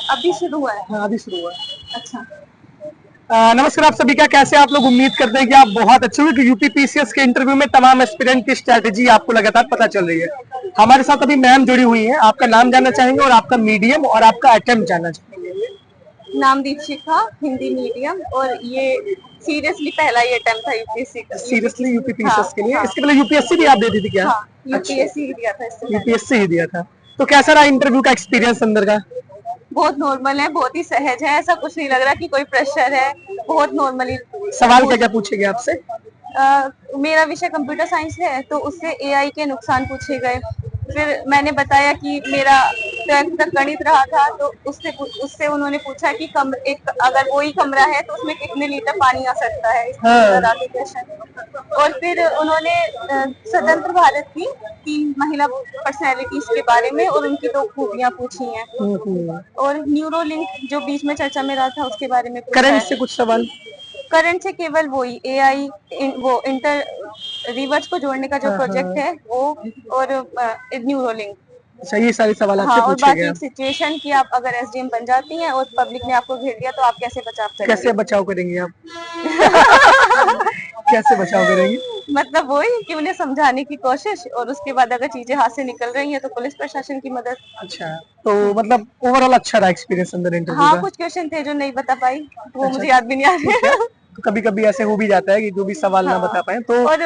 अभी शुरू हुआ है। हाँ, अभी शुरू हुआ है। अच्छा। नमस्कार आप सभी का, कैसे आप लोग? उम्मीद करते हैं कि आप बहुत अच्छे होंगे। यूपी पीसीएस के इंटरव्यू में तमाम एस्पिरेंट की स्ट्रैटेजी आपको लगातार पता चल रही है। हमारे साथ अभी मैम जुड़ी हुई है। आपका नाम जानना चाहेंगे और आपका मीडियम और आपका अटेम्प्ट जानना चाहेंगे। नाम दीक्षिका, हिंदी मीडियम, और ये सीरियसली पहला ही अटेम्प्ट था यूपीएससी का। सीरियसली यूपी हाँ पीसीएस के लिए? हाँ इसके पहले यूपीएससी भी आप देती थी क्या? हाँ, अच्छा, यूपीएससी ही दिया था इससे पहले। यूपीएससी ही दिया था। तो कैसा रहा इंटरव्यू का एक्सपीरियंस अंदर का? बहुत नॉर्मल है, बहुत ही सहज है, ऐसा कुछ नहीं लग रहा कि कोई प्रेशर है। बहुत नॉर्मली। सवाल क्या क्या पूछेंगे आपसे? मेरा विषय कंप्यूटर साइंस है, तो उससे एआई के नुकसान पूछे गए। फिर मैंने बताया कि मेरा 12th तक गणित रहा था, तो उससे उन्होंने पूछा कि एक अगर वही कमरा है तो उसमें कितने लीटर पानी आ सकता है, इस तरह के क्वेश्चन। और फिर उन्होंने स्वतंत्र भारत की 3 महिला पर्सनैलिटीज के बारे में और उनकी 2 खूबियां पूछी हैं। और न्यूरोलिंक जो बीच में चर्चा में रहा था, उसके बारे में पूछा करंट है। से कुछ सवाल? करंट से केवल वही एआई, वो इंटर रिवर्स को जोड़ने का जो प्रोजेक्ट है वो, और न्यूरोलिंक। अच्छा, ये सारे सवाल हाँ, आपसे और पूछे बाकी गए। एक सिचुएशन कि आप अगर एसडीएम बन जाती हैं और पब्लिक ने आपको घेर दिया तो आप कैसे बचाव कैसे करेंगे। बचाव करेंगे आप? कैसे बचाव करेंगे? मतलब वही कि उन्हें समझाने की कोशिश, और उसके बाद अगर चीजें हाथ से निकल रही हैं तो पुलिस प्रशासन की मदद। अच्छा, तो मतलब ओवरऑल अच्छा रहा एक्सपीरियंस अंदर इंटरव्यू हाँ, का? कुछ क्वेश्चन थे जो नहीं बता पाई, वो अच्छा, मुझे याद भी नहीं आ ठीक है। रहे। तो कभी कभी ऐसे हो भी जाता है कि जो भी सवाल ना बता हाँ, पाए तो। और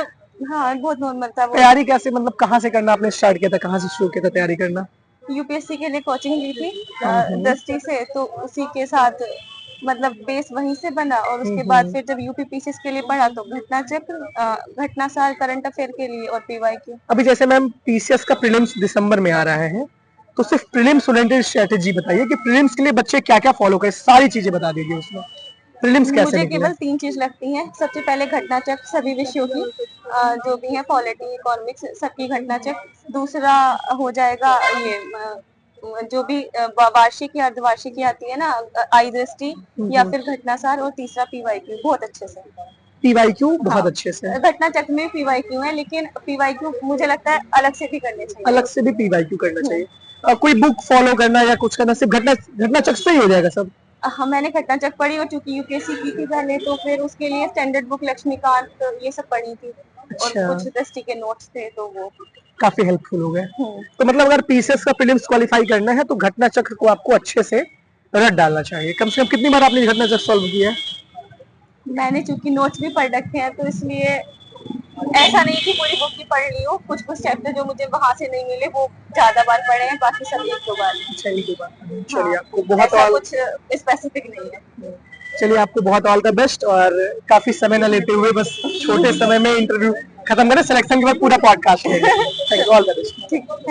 हाँ, बहुत नॉर्मल था वो। तैयारी कैसे, मतलब कहाँ से करना आपने स्टार्ट किया था, कहाँ से शुरू किया था तैयारी करना? यूपीएससी के लिए कोचिंग ली थी दृष्टि से, तो उसी के साथ मतलब बेस वहीं से बना। और उसके बाद फिर जब यूपी पीसीएस के लिए पढ़ा तो घटना चक्र, घटनासार, करंट अफेयर के लिए, और पीवाईक्यू। अभी जैसे मैम पीसीएस का प्रीलिम्स दिसंबर में आ रहा है, तो सिर्फ प्रीलिम्स ओरिएंटेड स्ट्रेटेजी बताइए कि प्रीलिम्स के लिए बच्चे क्या क्या फॉलो करें, सारी चीजें बता दीजिए उसमें। प्रीलिम्स कैसे मुझे निकले? केवल 3 चीज लगती हैं। सबसे पहले घटना चक्र सभी विषयों की, जो भी है पॉलिटी, इकोनॉमिक्स, सबकी घटना चक्र। दूसरा हो जाएगा ये जो भी वार्षिक या अर्धवार्षिकी आती है ना, आई दृष्टि या फिर घटनासार। और तीसरा पीवाईक्यू बहुत अच्छे से। पीवाईक्यू बहुत हाँ, अच्छे से। घटना चक्र में पीवाईक्यू है, लेकिन पीवाईक्यू मुझे लगता है अलग से भी करने चाहिए। अलग से भी पीवाईक्यू करना चाहिए। कोई बुक फॉलो करना या कुछ करना, सिर्फ घटना घटना चक्र से ही हो जाएगा सब? हाँ, मैंने घटना चक्र पढ़ी, और चूंकि यूपीएससी की थी पहले, तो फिर उसके लिए स्टैंडर्ड बुक लक्ष्मीकांत ये सब पढ़ी थी। और अच्छा, कुछ दृष्टि के नोट्स थे, तो वो। काफी हेल्पफुल हो गए। हम्म। तो मतलब अगर पीसीएस का प्रीलिम्स क्वालिफाई करना है तो घटना चक्र को आपको अच्छे से रट डालना चाहिए। कम से कम कितनी बार आपने घटना चक्र सॉल्व किया है? मैंने चूंकि नोट्स भी पढ़ रखे हैं, तो इसलिए ऐसा नहीं कि पूरी बुक ही पढ़ ली हो। कुछ कुछ चैप्टर जो मुझे वहां से नहीं मिले वो ज्यादा बार पढ़े हैं, बाकी सब 1-2 बार। अच्छा, एक दो बार। हाँ, चलिए आपको बहुत ऐसा ऑल कुछ स्पेसिफिक नहीं है। चलिए आपको बहुत ऑल द बेस्ट। और काफी समय न लेते हुए बस छोटे समय में इंटरव्यू खत्म करें, सिलेक्शन के बाद पूरा पॉडकास्ट लेंगे। Thank you, all the best. ठीक, थैंक